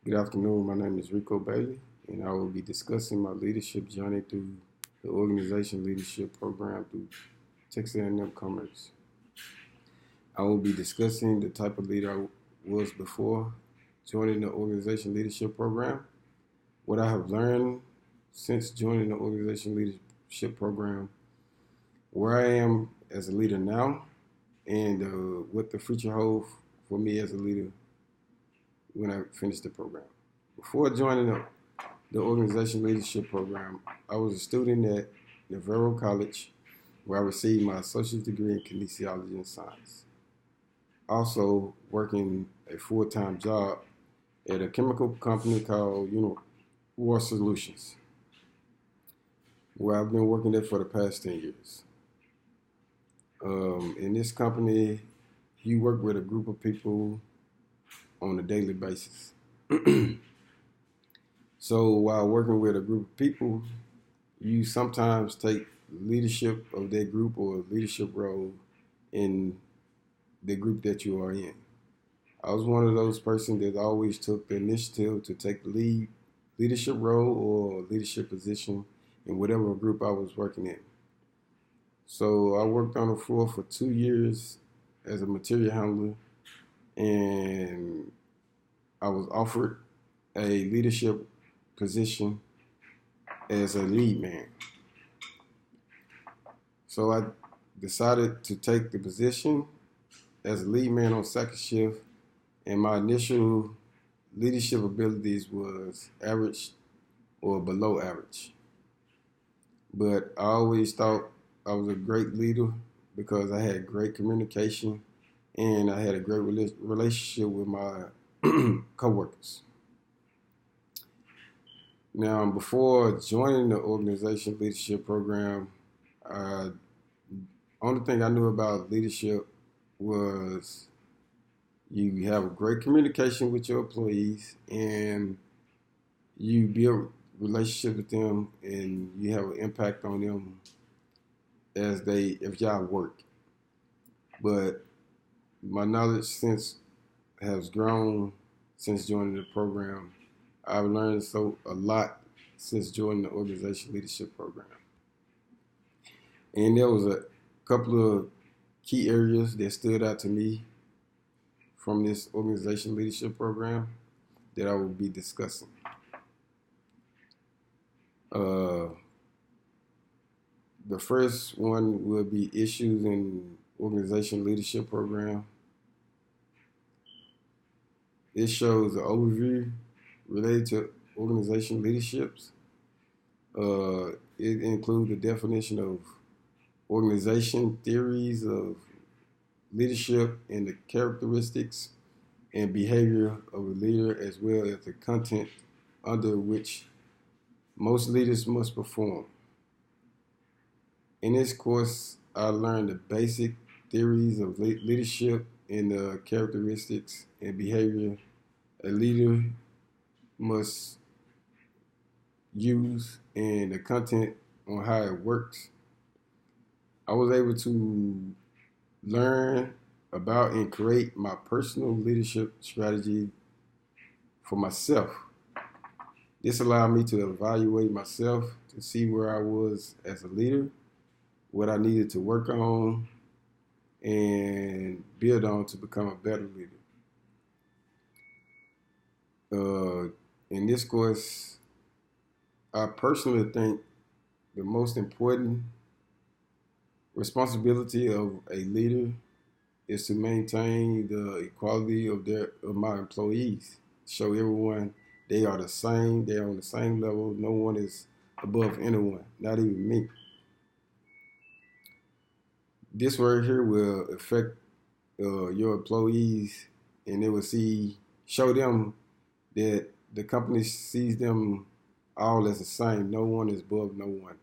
Good afternoon. My name is Rico Bailey, and I will be discussing my leadership journey through the organization leadership program through Texas A&M Commerce. I will be discussing the type of leader I was before joining the organization leadership program, what I have learned since joining the organization leadership program, where I am as a leader now, and what the future holds for me as a leader when I finish the program. Before joining the organization leadership program, I was a student at Navarro College, where I received my associate's degree in kinesiology and science. Also working a full-time job at a chemical company called War Solutions, where I've been working there for the past 10 years. In this company, you work with a group of people on a daily basis. So while working with a group of people, you sometimes take leadership of that group or leadership role in the group that you are in. I was one of those persons that always took the initiative to take the leadership role or leadership position in whatever group I was working in. So I worked on the floor for 2 years as a material handler, and I was offered a leadership position as a lead man. So I decided to take the position as a lead man on second shift, and my initial leadership abilities was average or below average. But I always thought I was a great leader because I had great communication and I had a great relationship with my coworkers. Now, before joining the organization leadership program, only thing I knew about leadership was you have a great communication with your employees and you build relationship with them and you have an impact on them if y'all work. But my knowledge since has grown since joining the program. I've learned a lot since joining the organization leadership program. And there was a couple of key areas that stood out to me from this organization leadership program that I will be discussing. The first one will be issues in organization leadership program. It shows an overview related to organization leaderships. It includes the definition of organization, theories of leadership, and the characteristics and behavior of a leader, as well as the content under which most leaders must perform. In this course, I learned the basic theories of leadership and the characteristics and behavior a leader must use and the content on how it works. I was able to learn about and create my personal leadership strategy for myself. This allowed me to evaluate myself to see where I was as a leader, what I needed to work on, and build on to become a better leader. In this course, I personally think the most important responsibility of a leader is to maintain the equality of my employees. Show everyone they are the same, they are on the same level. No one is above anyone, not even me. This right here will affect your employees, and they will show them that the company sees them all as the same. No one is above no one.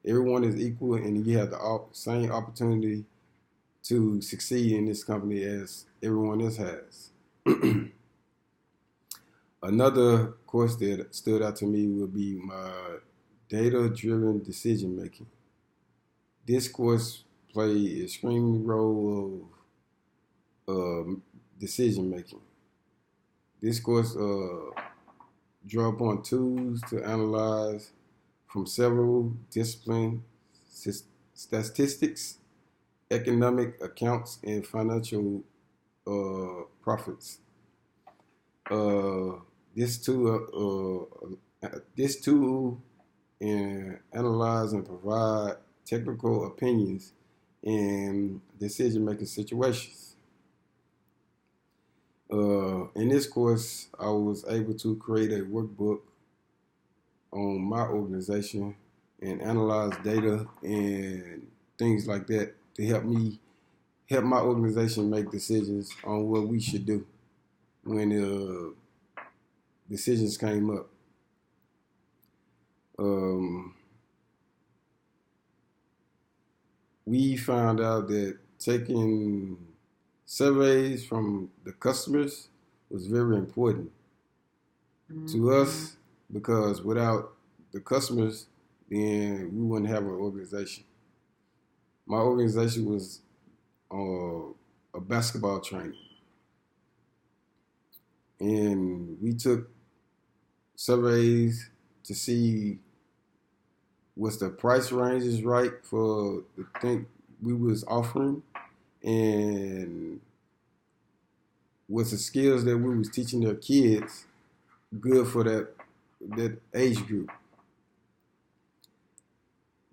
Everyone is equal, and you have the same opportunity to succeed in this company as everyone else has. Another course that stood out to me would be my data-driven decision making. This course played an extreme role of decision making. This course draw upon tools to analyze from several disciplines: statistics, economic accounts, and financial profits. Uh, this tool analyze and provide technical opinions in decision-making situations. In this course, I was able to create a workbook on my organization and analyze data and things like that to help my organization make decisions on what we should do when decisions came up. We found out that taking surveys from the customers was very important to us, because without the customers, then we wouldn't have an organization. My organization was a basketball training, and we took surveys to see was the price ranges right for the thing we was offering, and was the skills that we was teaching their kids good for that age group.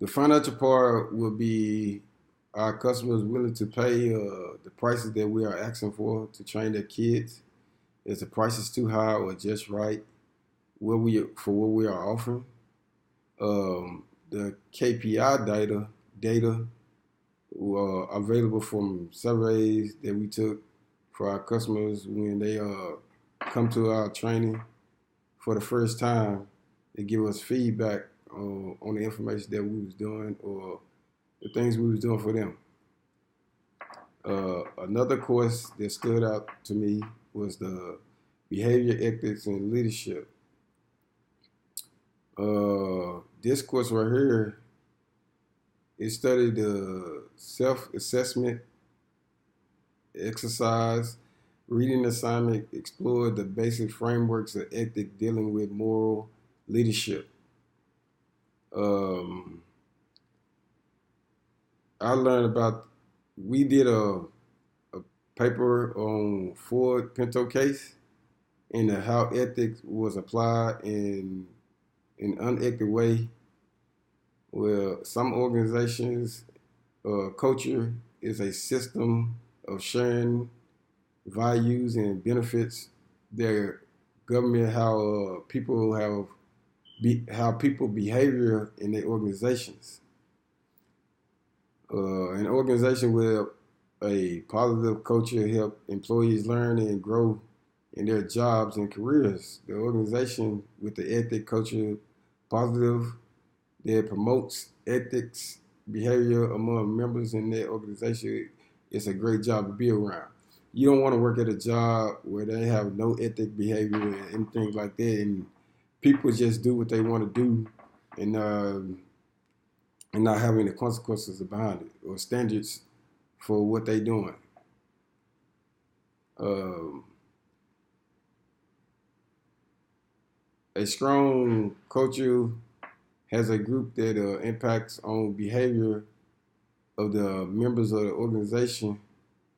The financial part will be our customers willing to pay the prices that we are asking for to train their kids. Is the prices too high or just right? What we are offering. The KPI data available from surveys that we took for our customers when they come to our training for the first time. They give us feedback on the information that we was doing or the things we was doing for them. Another course that stood out to me was the behavior, ethics, and leadership. This course right here, it studied the self-assessment exercise, reading assignment, explored the basic frameworks of ethics dealing with moral leadership. I learned we did a paper on Ford Pinto case and how ethics was applied in an unethical way. Well, some organizations, culture is a system of sharing values and benefits their government, how people behavior in their organizations. An organization with a positive culture help employees learn and grow in their jobs and careers. The organization with the ethic culture positive that promotes ethics behavior among members in their organization, it's a great job to be around. You don't want to work at a job where they have no ethic behavior and things like that, and people just do what they want to do and not having the consequences behind it or standards for what they're doing. A strong culture has a group that impacts on behavior of the members of the organization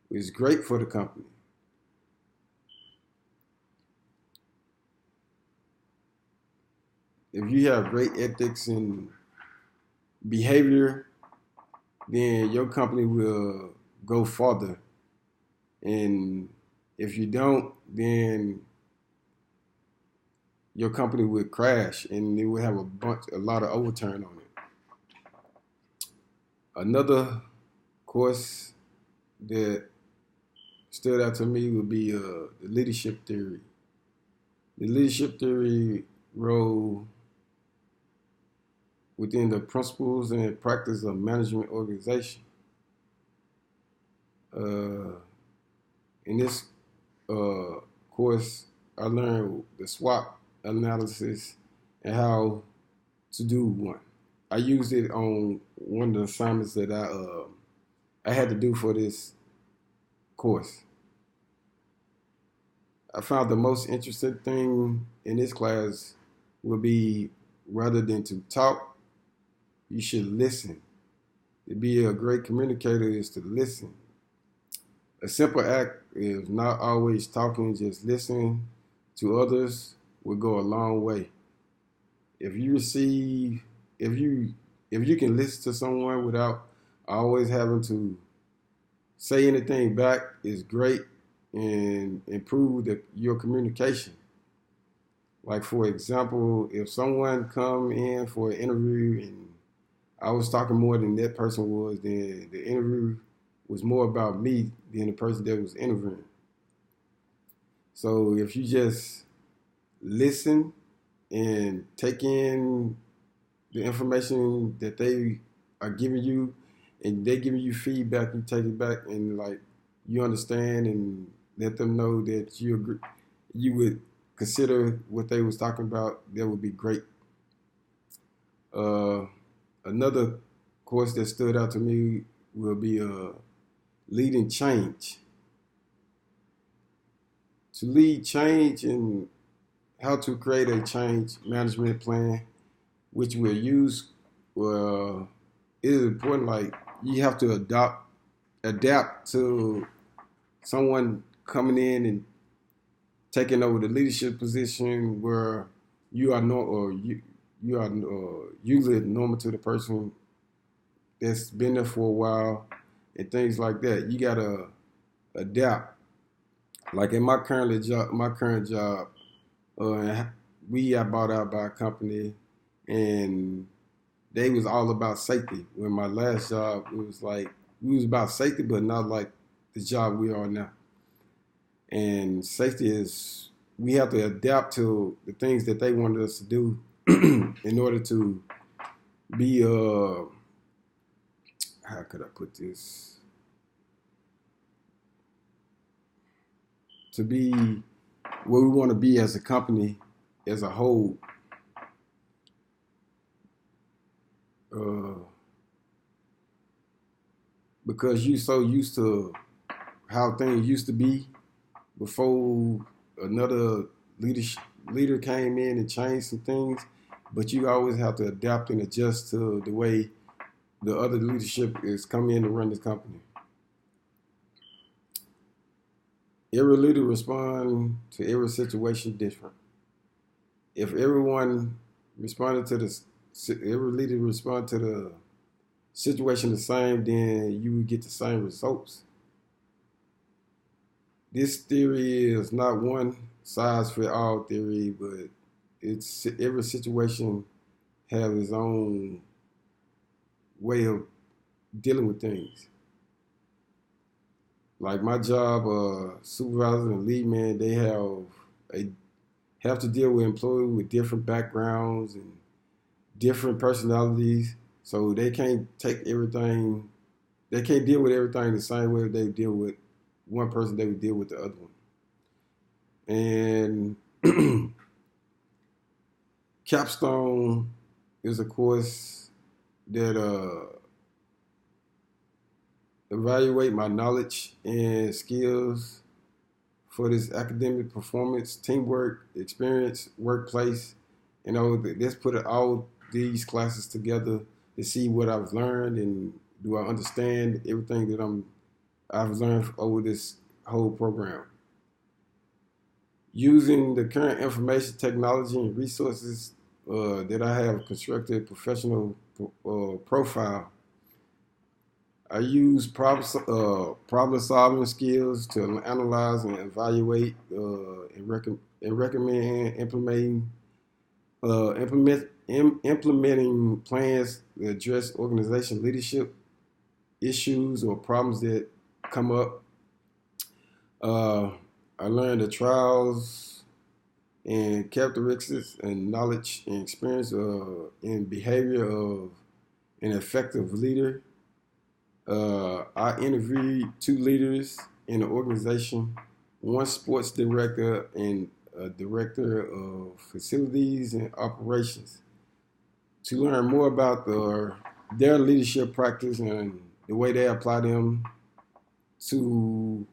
is great for the company. If you have great ethics and behavior, then your company will go farther. And if you don't, then your company will crash and it will have a lot of overturn on it. Another course that stood out to me would be the leadership theory. The leadership theory role within the principles and practice of management organization. In this course, I learned the SWOT analysis and how to do one. I used it on one of the assignments that I had to do for this course. I found the most interesting thing in this class will be rather than to talk, you should listen. To be a great communicator is to listen. A simple act is not always talking, just listening to others will go a long way. If you receive, if you if you can listen to someone without always having to say anything back, is great and improve your communication. Like for example, if someone come in for an interview and I was talking more than that person was, then the interview was more about me than the person that was interviewing. So if you just listen and take in the information that they are giving you and they giving you feedback, you take it back and like you understand and let them know that you agree, you would consider what they was talking about, that would be great. Uh, Another course that stood out to me will be leading change. To lead change and how to create a change management plan, which we'll use. Well, it is important. Like you have to adapt to someone coming in and taking over the leadership position where you are no or you are usually normal to the person that's been there for a while and things like that. You gotta adapt. Like in my current job, we got bought out by a company, and they was all about safety. When my last job, it was like we was about safety, but not like the job we are now. And safety is we have to adapt to the things that they wanted us to do in order to be how could I put this? To be where we want to be as a company as a whole. Because you so used to how things used to be before another leader came in and changed some things, but you always have to adapt and adjust to the way the other leadership is coming in to run this company. Every leader responds to every situation different. If everyone responded to every leader respond to the situation the same, then you would get the same results. This theory is not one size fit all theory, but it's every situation have its own way of dealing with things. Like my job, supervisor and lead man, they have to deal with employees with different backgrounds and different personalities, so they can't take everything. They can't deal with everything the same way they deal with one person. They would deal with the other one. And Capstone is a course that evaluate my knowledge and skills for this academic performance, teamwork, experience, workplace. You know, let's put all these classes together to see what I've learned and do I understand everything that I've learned over this whole program. Using the current information technology and resources that I have constructed a professional profile. I use problem solving skills to analyze and evaluate and recommend implementing plans to address organization leadership issues or problems that come up. I learned the trials and characteristics and knowledge and experience and behavior of an effective leader. I interviewed 2 leaders in the organization, one sports director and a director of facilities and operations, to learn more about their leadership practice and the way they apply them to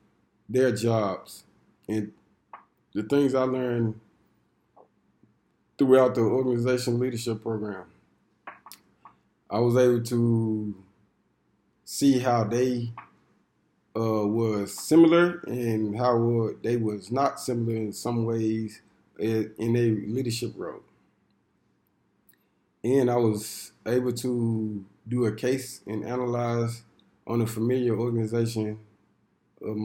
their jobs. And the things I learned throughout the organization leadership program. I was able to see how they was similar and how they was not similar in some ways in their leadership role. And I was able to do a case and analyze on a familiar organization of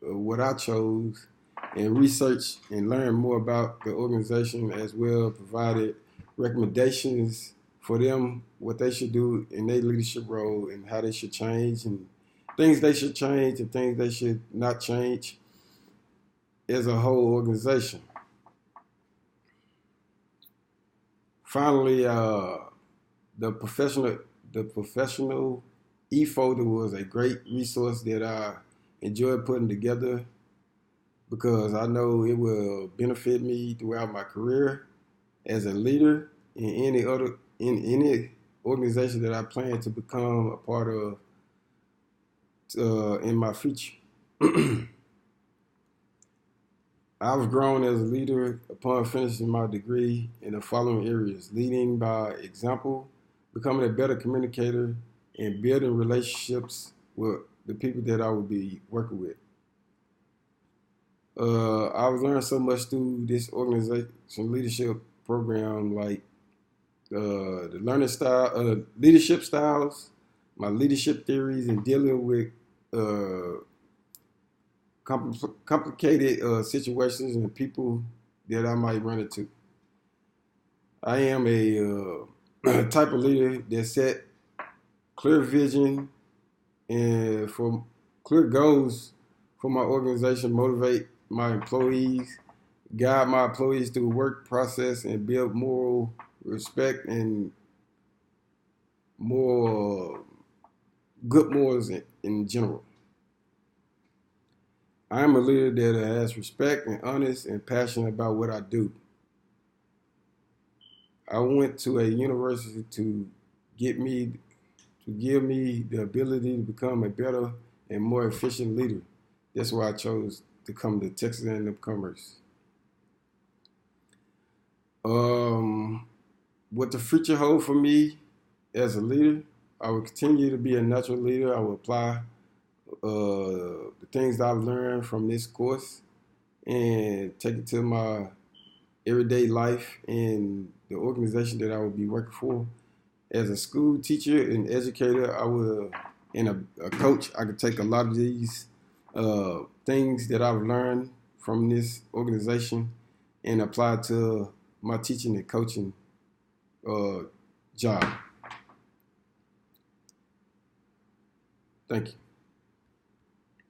what I chose, and research and learn more about the organization, as well provided recommendations for them, what they should do in their leadership role and how they should change, and things they should change and things they should not change as a whole organization. Finally, the professional e-folder was a great resource that I enjoyed putting together, because I know it will benefit me throughout my career as a leader in any organization that I plan to become a part of in my future. I've grown as a leader upon finishing my degree in the following areas: leading by example, becoming a better communicator, and building relationships with the people that I will be working with. I've learned so much through this organization leadership program, like the learning style, leadership styles, my leadership theories, and dealing with complicated situations and people that I might run into. I am a type of leader that set clear vision and for clear goals for my organization, motivate my employees, guide my employees through the work process, and build moral respect and more good morals in general. I am a leader that has respect and honest and passionate about what I do. I went to a university to give me the ability to become a better and more efficient leader. That's why I chose to come to Texas A&M Commerce. What the future holds for me as a leader, I will continue to be a natural leader. I will apply the things that I've learned from this course and take it to my everyday life and the organization that I will be working for. As a school teacher and educator, and a coach, I could take a lot of these things that I've learned from this organization and apply it to my teaching and coaching job. Thank you.